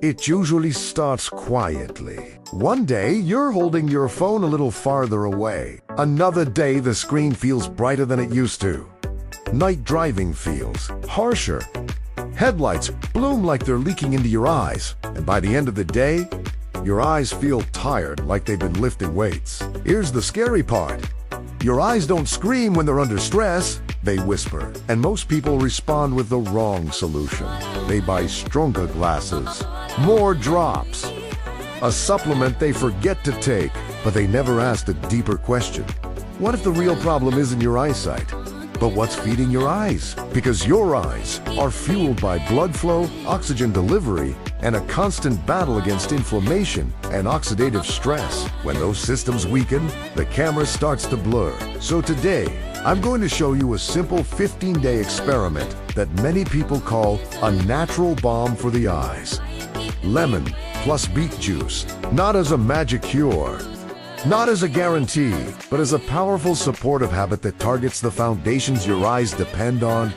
It usually starts quietly. One day, you're holding your phone a little farther away. Another day, the screen feels brighter than it used to. Night driving feels harsher. Headlights bloom like they're leaking into your eyes. And by the end of the day, your eyes feel tired, like they've been lifting weights. Here's the scary part. Your eyes don't scream when they're under stress, they whisper. And most people respond with the wrong solution. They buy stronger glasses, more drops, a supplement they forget to take, but they never ask the deeper question. What if the real problem isn't your eyesight, but what's feeding your eyes? Because your eyes are fueled by blood flow, oxygen delivery, and a constant battle against inflammation and oxidative stress. When those systems weaken, the camera starts to blur. So today, I'm going to show you a simple 15-day experiment that many people call a natural balm for the eyes. Lemon plus beet juice, not as a magic cure, not as a guarantee, but as a powerful supportive habit that targets the foundations your eyes depend on.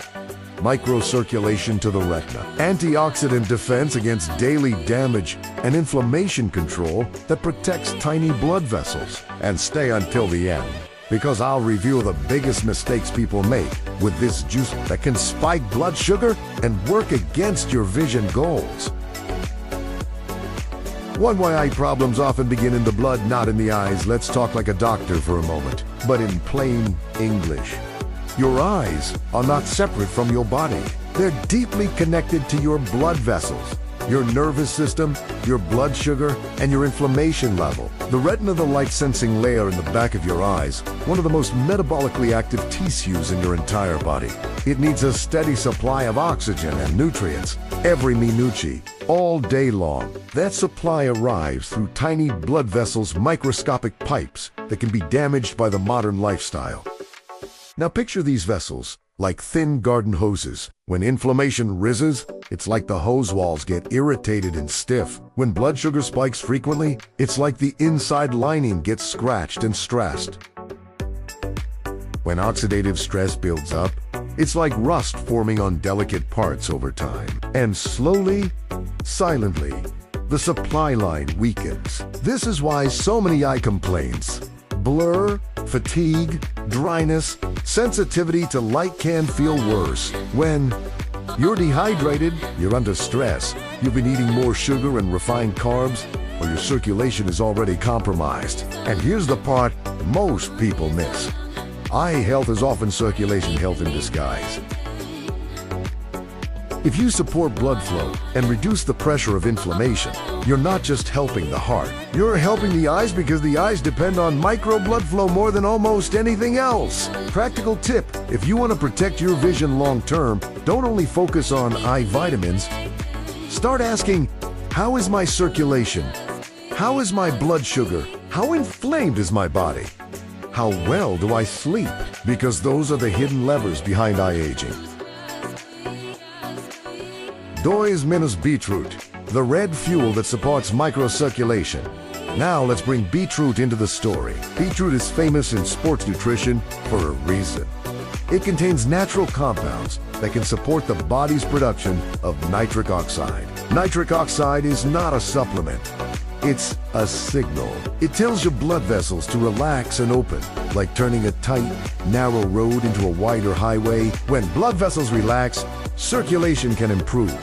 Microcirculation to the retina, antioxidant defense against daily damage, and inflammation control that protects tiny blood vessels. And stay until the end, because I'll reveal the biggest mistakes people make with this juice that can spike blood sugar and work against your vision goals. Why eye problems often begin in the blood, not in the eyes. Let's talk like a doctor for a moment, but in plain English. Your eyes are not separate from your body. They're deeply connected to your blood vessels, your nervous system, your blood sugar, and your inflammation level. The retina, the light-sensing layer in the back of your eyes, one of the most metabolically active tissues in your entire body. It needs a steady supply of oxygen and nutrients every minuti, all day long. That supply arrives through tiny blood vessels, microscopic pipes that can be damaged by the modern lifestyle. Now picture these vessels like thin garden hoses. When inflammation rises, it's like the hose walls get irritated and stiff. When blood sugar spikes frequently, it's like the inside lining gets scratched and stressed. When oxidative stress builds up, it's like rust forming on delicate parts over time. And slowly, silently, the supply line weakens. This is why so many eye complaints, blur, fatigue, dryness, sensitivity to light can feel worse. When you're dehydrated, you're under stress, you've been eating more sugar and refined carbs, or your circulation is already compromised. And here's the part most people miss. Eye health is often circulation health in disguise. If you support blood flow and reduce the pressure of inflammation, you're not just helping the heart. You're helping the eyes, because the eyes depend on micro blood flow more than almost anything else. Practical tip: if you want to protect your vision long term, don't only focus on eye vitamins. Start asking, how is my circulation? How is my blood sugar? How inflamed is my body? How well do I sleep? Because those are the hidden levers behind eye aging. Dois minus beetroot, the red fuel that supports microcirculation. Now let's bring beetroot into the story. Beetroot is famous in sports nutrition for a reason. It contains natural compounds that can support the body's production of nitric oxide. Nitric oxide is not a supplement. It's a signal. It tells your blood vessels to relax and open, like turning a tight, narrow road into a wider highway. When blood vessels relax, circulation can improve.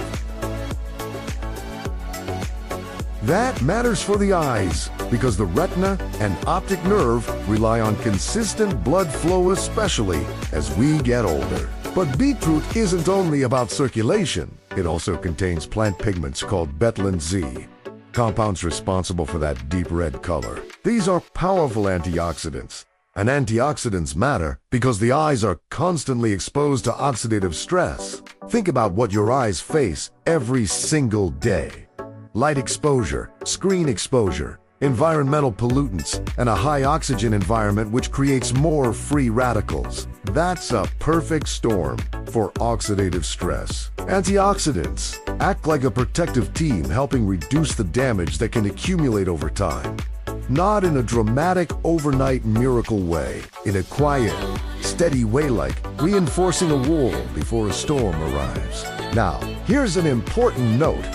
That matters for the eyes, because the retina and optic nerve rely on consistent blood flow, especially as we get older. But beetroot isn't only about circulation. It also contains plant pigments called betalain Z, compounds responsible for that deep red color. These are powerful antioxidants. And antioxidants matter because the eyes are constantly exposed to oxidative stress. Think about what your eyes face every single day. Light exposure, screen exposure, environmental pollutants, and a high oxygen environment which creates more free radicals. That's a perfect storm for oxidative stress. Antioxidants act like a protective team, helping reduce the damage that can accumulate over time. Not in a dramatic overnight miracle way, in a quiet, steady way, like reinforcing a wall before a storm arrives. Now, here's an important note.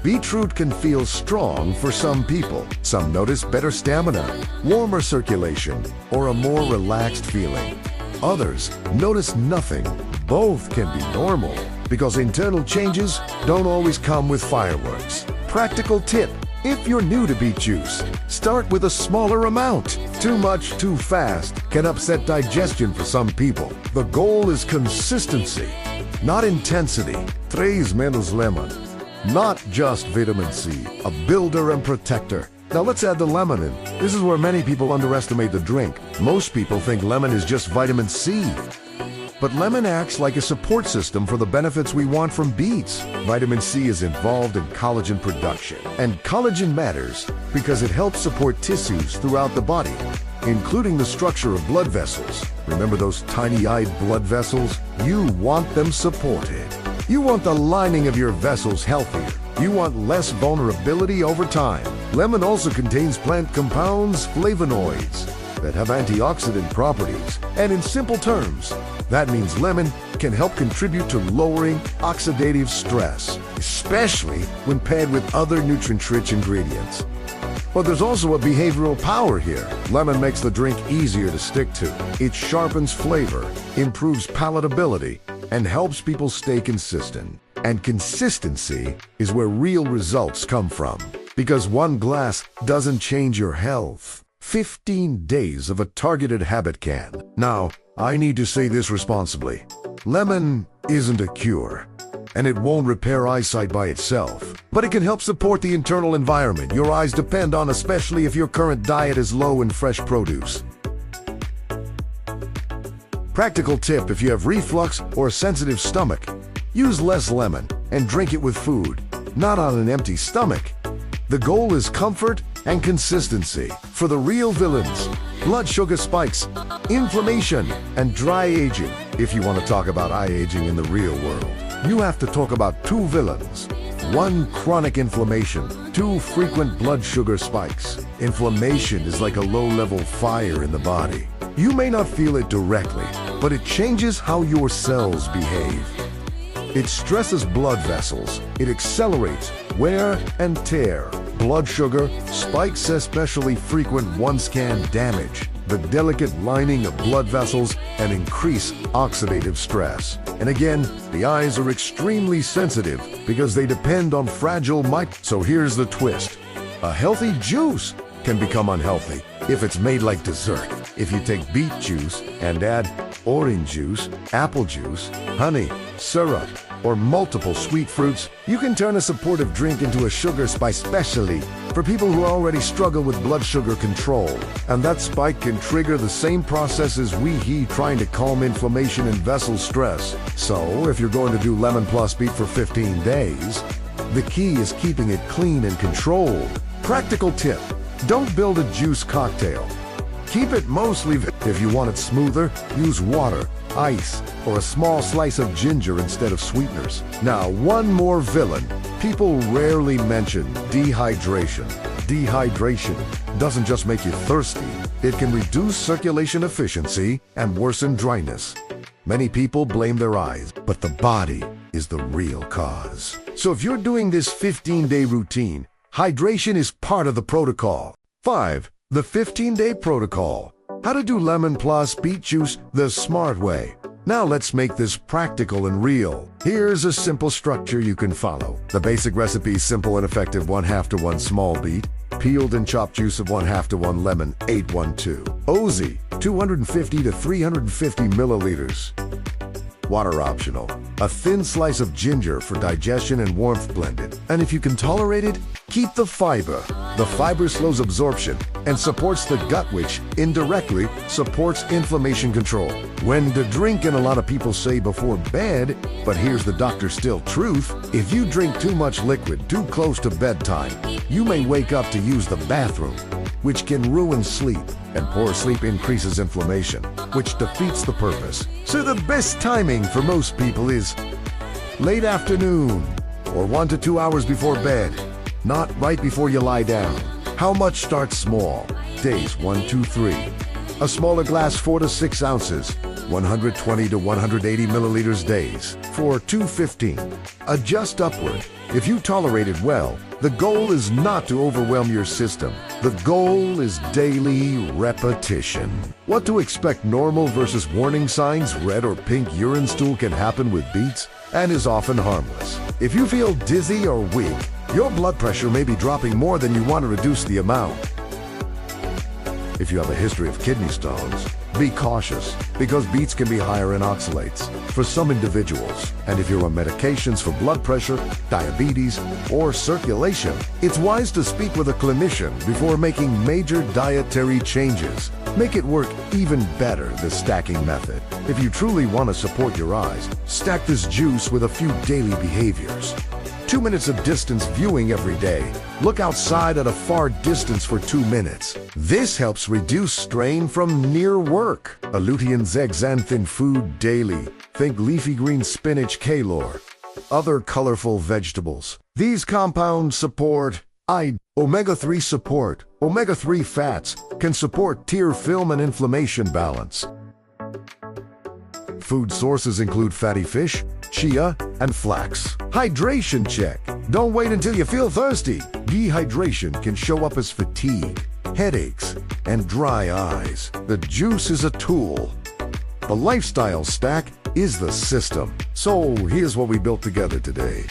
Beetroot can feel strong for some people. Some notice better stamina, warmer circulation, or a more relaxed feeling. Others notice nothing. Both can be normal because internal changes don't always come with fireworks. Practical tip: if you're new to beet juice, start with a smaller amount. Too much too fast can upset digestion for some people. The goal is consistency, not intensity. 3 menos lemon. Not just vitamin C, a builder and protector. Now let's add the lemon in. This is where many people underestimate the drink. Most people think lemon is just vitamin C. But lemon acts like a support system for the benefits we want from beets. Vitamin C is involved in collagen production. And collagen matters because it helps support tissues throughout the body, including the structure of blood vessels. Remember those tiny-eyed blood vessels? You want them supported. You want the lining of your vessels healthier. You want less vulnerability over time. Lemon also contains plant compounds, flavonoids, that have antioxidant properties. And in simple terms, that means lemon can help contribute to lowering oxidative stress, especially when paired with other nutrient-rich ingredients. But there's also a behavioral power here. Lemon makes the drink easier to stick to. It sharpens flavor, improves palatability, and helps people stay consistent. And consistency is where real results come from. Because one glass doesn't change your health. 15 days of a targeted habit can. Now, I need to say this responsibly. Lemon isn't a cure, and it won't repair eyesight by itself. But it can help support the internal environment your eyes depend on, especially if your current diet is low in fresh produce. Practical tip: if you have reflux or a sensitive stomach, use less lemon and drink it with food, not on an empty stomach. The goal is comfort and consistency. For the real villains, blood sugar spikes, inflammation, and dry aging. If you want to talk about eye aging in the real world, you have to talk about 2 villains. 1, chronic inflammation. 2, frequent blood sugar spikes. Inflammation is like a low-level fire in the body. You may not feel it directly, but it changes how your cells behave. It stresses blood vessels. It accelerates wear and tear. Blood sugar spikes, especially frequent ones, can damage the delicate lining of blood vessels and increase oxidative stress. And again, the eyes are extremely sensitive because they depend on fragile So here's the twist. A healthy juice can become unhealthy if it's made like dessert. If you take beet juice and add orange juice, apple juice, honey, syrup, or multiple sweet fruits, you can turn a supportive drink into a sugar spike, especially for people who already struggle with blood sugar control. And that spike can trigger the same process as trying to calm inflammation and vessel stress. So if you're going to do lemon plus beet for 15 days, the key is keeping it clean and controlled. Practical tip: don't build a juice cocktail. Keep it mostly. If you want it smoother, use water, ice, or a small slice of ginger instead of sweeteners. Now, one more villain. People rarely mention dehydration. Dehydration doesn't just make you thirsty. It can reduce circulation efficiency and worsen dryness. Many people blame their eyes, but the body is the real cause. So if you're doing this 15-day routine, hydration is part of the protocol. 5. The 15-day protocol. How to do lemon plus beet juice the smart way. Now let's make this practical and real. Here's a simple structure you can follow. The basic recipe is simple and effective: 1/2 to 1 small beet, peeled and chopped juice of 1/2 to 1 lemon, 812. OZ, 250 to 350 milliliters. Water optional. A thin slice of ginger for digestion and warmth blended. And if you can tolerate it, keep the fiber. The fiber slows absorption and supports the gut, which indirectly supports inflammation control. When to drink, and a lot of people say before bed, but here's the doctor's still truth: if you drink too much liquid too close to bedtime, you may wake up to use the bathroom, which can ruin sleep, and poor sleep increases inflammation, which defeats the purpose. So the best timing for most people is late afternoon or 1 to 2 hours before bed, not right before you lie down. How much? Start small. Days 1, 2, 3. A smaller glass, 4 to 6 ounces. 120 to 180 milliliters days for 215. Adjust upward If you tolerate it well, the goal is not to overwhelm your system. The goal is daily repetition. What to expect: normal versus warning signs. Red or pink urine stool can happen with beets and is often harmless. If you feel dizzy or weak, your blood pressure may be dropping more than you want to reduce the amount. If you have a history of kidney stones, be cautious, because beets can be higher in oxalates for some individuals. And if you're on medications for blood pressure, diabetes, or circulation, it's wise to speak with a clinician before making major dietary changes. Make it work even better, the stacking method. If you truly want to support your eyes, stack this juice with a few daily behaviors. 2 minutes of distance viewing every day. Look outside at a far distance for 2 minutes. This helps reduce strain from near work. A lutein zeaxanthin food daily. Think leafy green spinach, kale, other colorful vegetables. These compounds support omega-3 support. Omega-3 fats can support tear film and inflammation balance. Food sources include fatty fish, chia, and flax. Hydration check. Don't wait until you feel thirsty. Dehydration can show up as fatigue, headaches, and dry eyes. The juice is a tool. The lifestyle stack is the system. So here's what we built together today.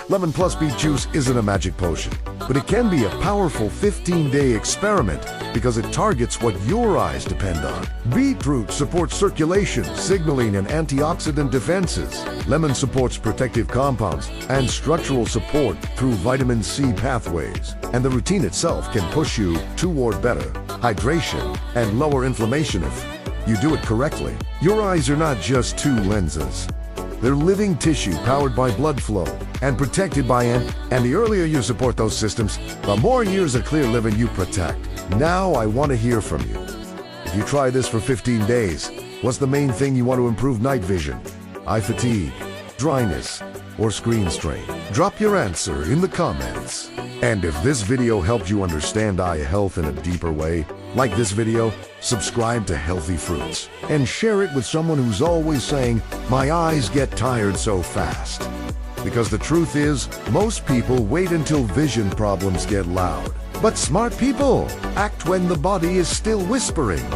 Lemon Plus Beet Juice isn't a magic potion, but it can be a powerful 15-day experiment because it targets what your eyes depend on. Beetroot supports circulation, signaling, and antioxidant defenses. Lemon supports protective compounds and structural support through vitamin C pathways. And the routine itself can push you toward better hydration and lower inflammation if you do it correctly. Your eyes are not just two lenses. They're living tissue powered by blood flow and protected by and the earlier you support those systems, the more years of clear living you protect. Now I want to hear from you. If you try this for 15 days, what's the main thing you want to improve? Night vision, eye fatigue, dryness, or screen strain? Drop your answer in the comments. And if this video helped you understand eye health in a deeper way, like this video, subscribe to Healthy Fruits, and share it with someone who's always saying, "My eyes get tired so fast." Because the truth is, most people wait until vision problems get loud. But smart people act when the body is still whispering.